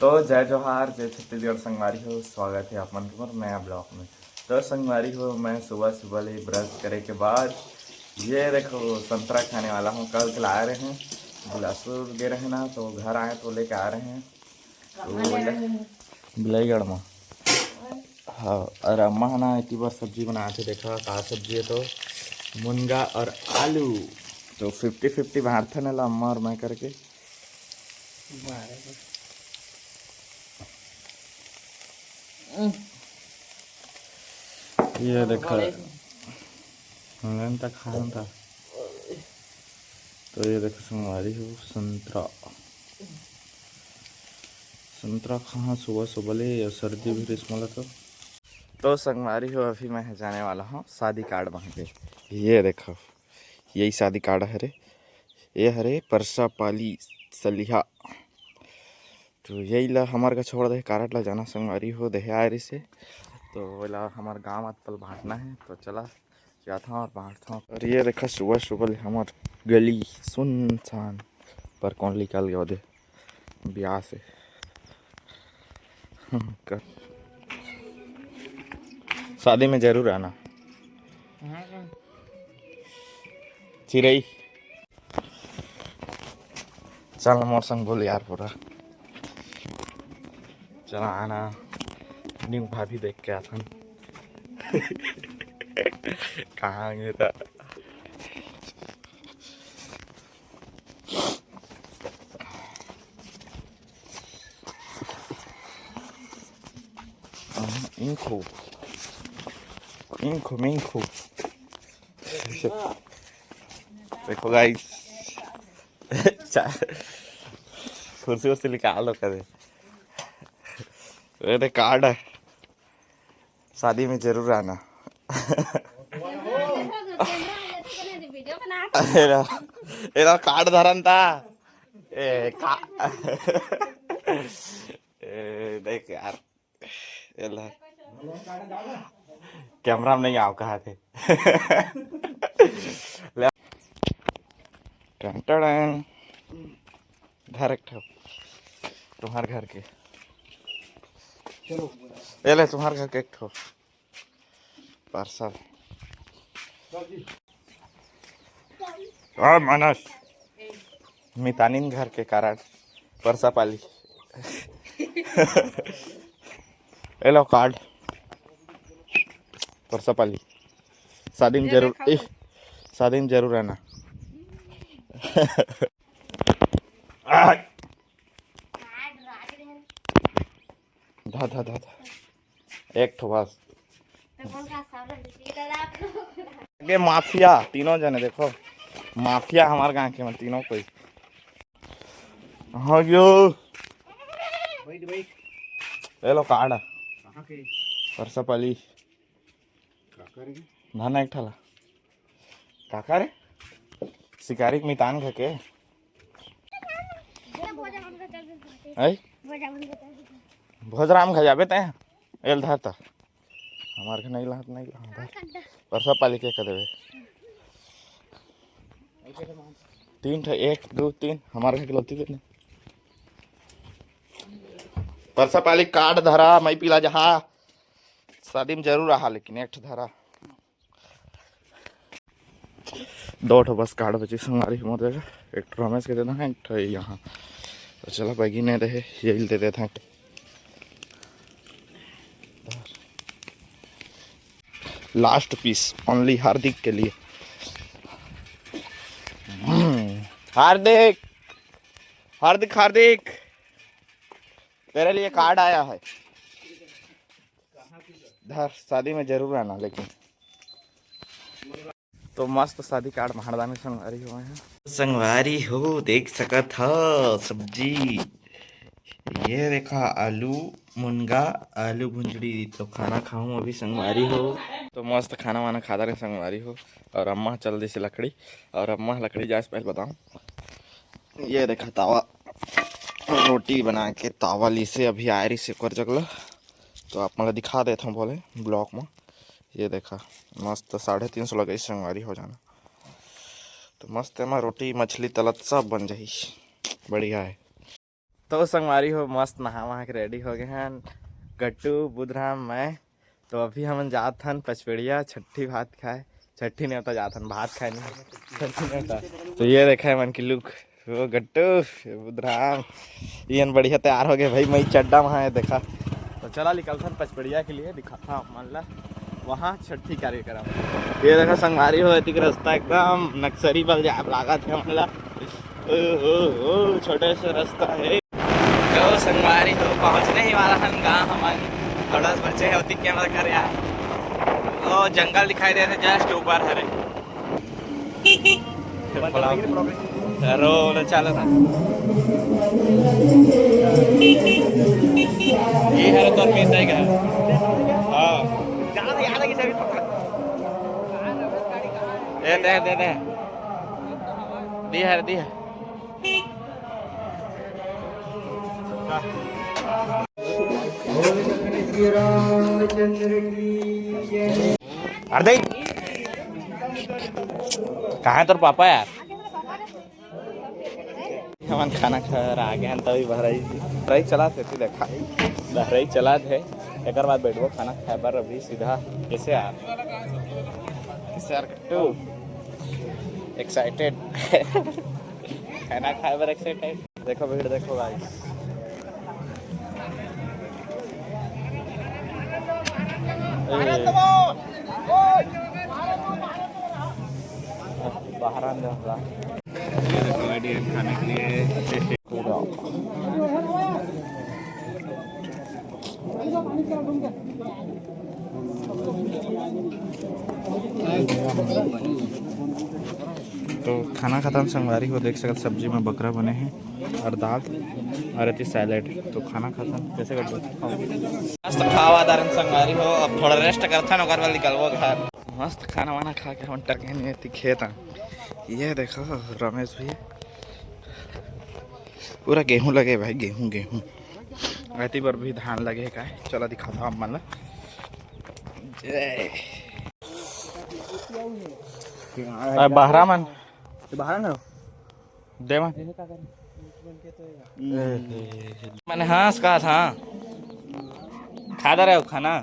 तो जय जोहार, जय छत्तीसगढ़ संगवारी हो। स्वागत है आप मन के मोर नया ब्लॉग में। तो संगवारी हो, मैं सुबह सुबह ही ब्रश करे के बाद ये देखो संतरा खाने वाला हूँ। कल खिला रहे हैं, बिलासपुर गए रहे ना, तो घर आए तो लेके आ रहे हैं। तो बिलाईगढ़ में हाँ, और अम्मा है ना इतनी बार सब्जी बनाए थे। देखा का सब्जी है, तो मुनगा और आलू। तो 50-50 बांटते ना ला अम्मा और मैं करके। ये देखा तक खाना था। तो ये देखो संगवारी हो, संतरा संतरा कहाँ सुबह सुबह ले, सर्दी भी रिस्मला। तो संगवारी हो, अभी मैं जाने वाला हूँ शादी कार्ड वहाँ पे। ये देखो यही शादी कार्ड है रे, ये हरे परसा पाली सलिहा। तो यही ला हमारे का छोड़ दे कारट ला जाना संगवारी हो दे आयरी से। तो बोला हमारे गाँव पल बांटना है, तो चला जाता हूँ और बांटता हूँ। और ये देखा सुबह सुबह हमारे गली सुनसान पर कौन निकल गया दे ब्याह से। शादी में जरूर आना चिरई। चल मोर संग बोल यार पूरा चला आना। न्यू भाभी देख के आता कहाँ गए था। इनको इनको मिनको देखो गाइस कुर्सी उर्सी निकाल लो करे। अरे कार्ड है, शादी में जरूर आना। एरा कार्ड धरन था ए का ए देख यार एला कैमरा में नहीं आओ कहा थे। घर एक तुम्हारे घर के ये ले, तुम्हारे घर के एक ठो पार्सल। और मानस मितानिन घर के कारण परसा पाली। ये लो कार्ड परसा पाली। शादी में जरूर शादी में जरूर आना। धा धा धा एक ठो बस। ये माफिया तीनों जने देखो, माफिया हमारे गांव के में तीनों कोई। हाँ यो ले लो कार्ड परसा पाली धाना एक ठाला काका रे शिकारी मितान घर के भोजराम खा जाबे ते एल धाता हमारे घर नहीं लात नहीं परसा पाली के कर देवे। 3 ठे 1 2 3 हमारे घर के लौती देने परसा पाली कार्ड धरा मैं पीला जहा शादी में जरूर रहा, लेकिन एक धरा 2 ठो बस कार्ड बची संगारी मोर जगह। एक ठो रमेश के देना है, एक ठो यहाँ। तो चला बैगी नहीं रहे यही दे देते हैं। लास्ट पीस ओनली हार्दिक के लिए। हार्दिक हार्दिक हार्दिक तेरे लिए कार्ड आया है, धर शादी में जरूर आना। लेकिन तो मस्त शादी कार्ड महारदानी संगवारी हुए हैं। संगवारी हो देख सका था सब्जी, ये देखा आलू मुनगा आलू भुंजड़ी। तो खाना खाऊं अभी संगवारी हो। तो मस्त खाना वाना खाता रहे संगवारी हो। और अम्मा चल दी से लकड़ी, और अम्मा लकड़ी जाए पहले बताऊं। ये देखा तावा रोटी बना के तावा ली से अभी आयरी से कर जगला। तो आप मतलब दिखा देता हूँ बोले ब्लॉक में। ये देखा मस्त 350 लगे संगवारी हो जाना। तो मस्त है रोटी मछली तलत सब बन जाही, बढ़िया है। तो संगवारी हो मस्त नहा वहा के रेडी हो गए हैं गट्टू बुधराम मैं। तो अभी हम जात हन पचपेड़िया छठी भात खाए। छठी नहीं होता जात हन भात खाए नहीं छठी नहीं होता। तो ये देखा है मन की लुक वो गट्टू बुधराम ये बढ़िया तैयार हो गए भाई। मैं चड्डा वहाँ है देखा। तो चला निकलता हन पचपेड़िया के लिए दिखाता मान ला वहाँ छठी कार्यक्रम। ये देखा संगवारी हो कि रास्ता एकदम नक्सरी बल जा लागत है मतलब छोटे से रास्ता है। तो संगवारी हो पहुँचने ही वाला हम गाँव हमारे थोड़ा बच्चे है होती कैमरा कर यार। ओ जंगल दिखाई दे रहे जस्ट ऊपर हरे रो चलो ना ये है तो मिल जाएगा। हाँ दे दी है अरे कहाँ है तोर पापा यार। हम खाना खा आ गए तभी बहराई चला थे देखा बहराई चला थे एक बाद बैठो खाना खाए पर अभी सीधा कैसे यार टू एक्साइटेड खाना खाए पर एक्साइटेड। देखो भीड़ देखो भाई बाहर खाने के लिए तो खाना खत्म संगवारी को देख सकते सब्जी में बकरा बने हैं और दाल और अति सैलेड। तो खाना खत्म कैसे कर मस्त खावा दारन संगवारी हो। अब थोड़ा रेस्ट करता ना बाद निकलबो घर। मस्त खाना वाना खा के हम टके नहीं खेत। ये देखो रमेश भी पूरा गेहूं लगे भाई गेहूं ऐती पर भी धान लगे का। चलो दिखाता हूँ मन बहरा मन दे मैंने हंस कहा था खा रहे हो खाना।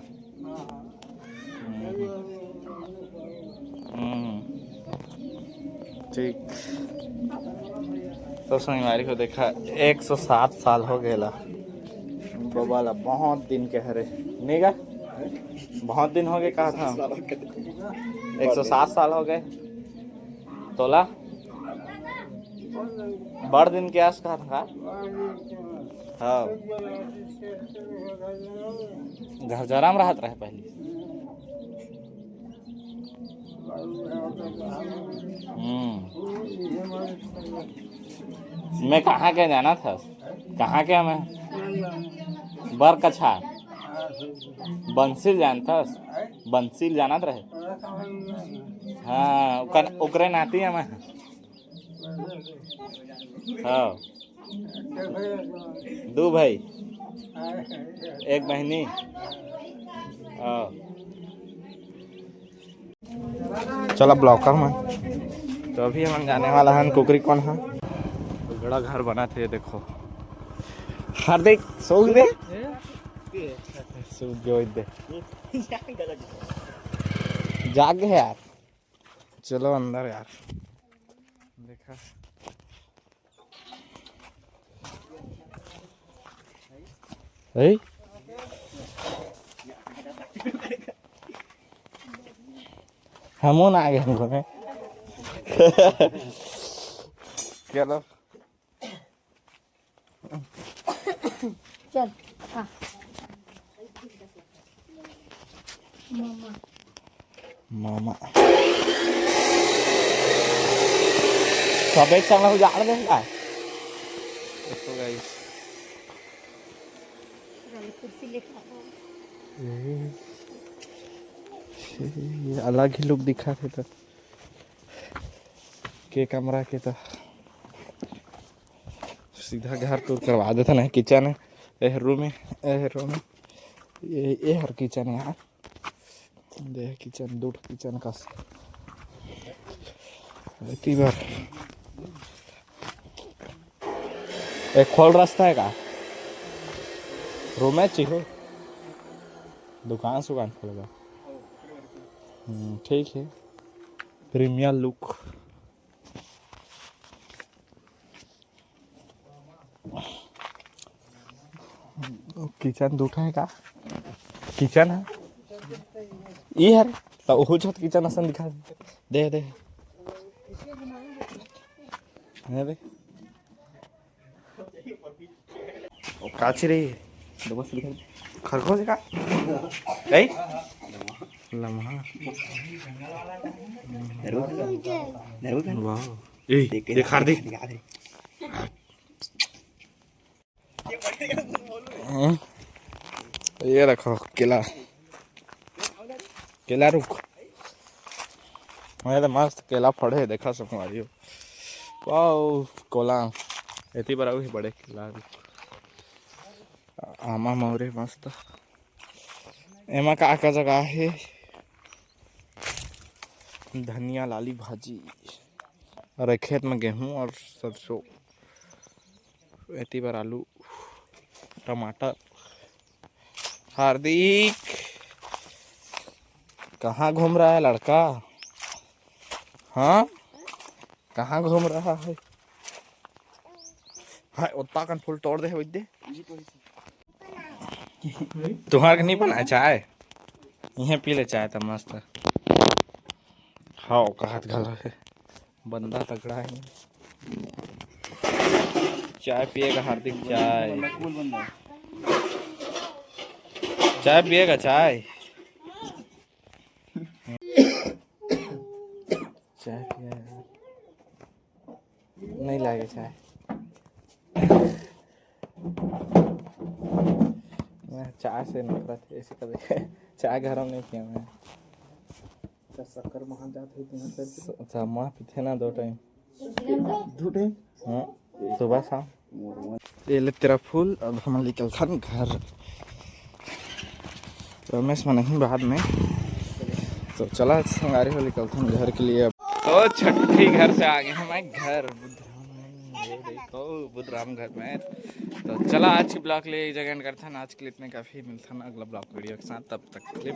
ठीक तो संगवारी को देखा 107 साल हो गए बबाला बहुत दिन के हरे नहीं गा बहुत दिन हो गए कहा था 107 साल हो गए तोला बड़ दिन के आस कहा था। हाँ घर जराम राहत रहे पहले। मैं कहाँ के जाना था कहाँ के मैं बर कछा बंसील जानता बंसील जाना रहे। हाँ ओकरे नाती है मैं। हाँ 2 भाई 1 बहनी। हाँ चलो ब्लॉकर में। तो अभी हम जाने वाला है कुकरी कौन है बड़ा घर बना थे देखो हार्दिक सूख दे सूख गयो दे जाग है यार। चलो अंदर यार देखा हम आ गए हमको में चलो चल हाँ मामा सब एक संग उजाड़ दे देखो गाइस कुर्सी लेकर ये अलग ही लुक दिखा थे तो के कमरा के तो सीधा घर टूर करवा देता ना। किचन है यह रूम ये हर किचन है यार देख किचन 2 किचन का इतनी बार एक खोल रास्ता है का रोमैच हो दुकान सुकान खोलेगा। ठीक है प्रीमियर लुक। किचन दूठा है का किचन है ये है तो वो छत किचन असन दिखा दे दे दे काची रही खरगोश का कई लम्हा वाह ये खार दे ये रखो केला केला रुक मैं तो मस्त केला फड़े देखा संगवारी हो वाह कोला एती पर आउ बड़े केला आमा मौरे मस्त एमा का जगह है धनिया लाली भाजी और एक खेत में गेहूं और सरसों एती पर आलू टमाटर। हार्दिक कहाँ घूम रहा है लड़का हाँ कहाँ घूम रहा है हाँ उत्ता कन फूल तोड़ दे दे तुम्हारे नहीं बना चाय यह पी ले चाय तो मस्त हाँ कहत गला है बंदा तगड़ा है चाय पिएगा हार्दिक चाय चाय पिएगा चाय चाय पिएगा नहीं लागे चाय मैं चाय से नफरत है ऐसे कभी चाय गरम नहीं पिया मैं शक्कर महान जाते हैं अच्छा माँ पीते ना 2 टाइम हाँ सुबह शाम ये ले तेरा फूल अब हम निकल खन घर रमेश में नहीं बाद में तो चला संगारी हो निकल खन घर के लिए। तो छठी घर से आ गए हैं मैं घर देखो बुद्धराम घर में। तो चला आज की ब्लॉग ले जगह करते हैं आज के लिए इतने काफ़ी मिलता ना अगला ब्लॉग वीडियो के साथ तब तक के लिए।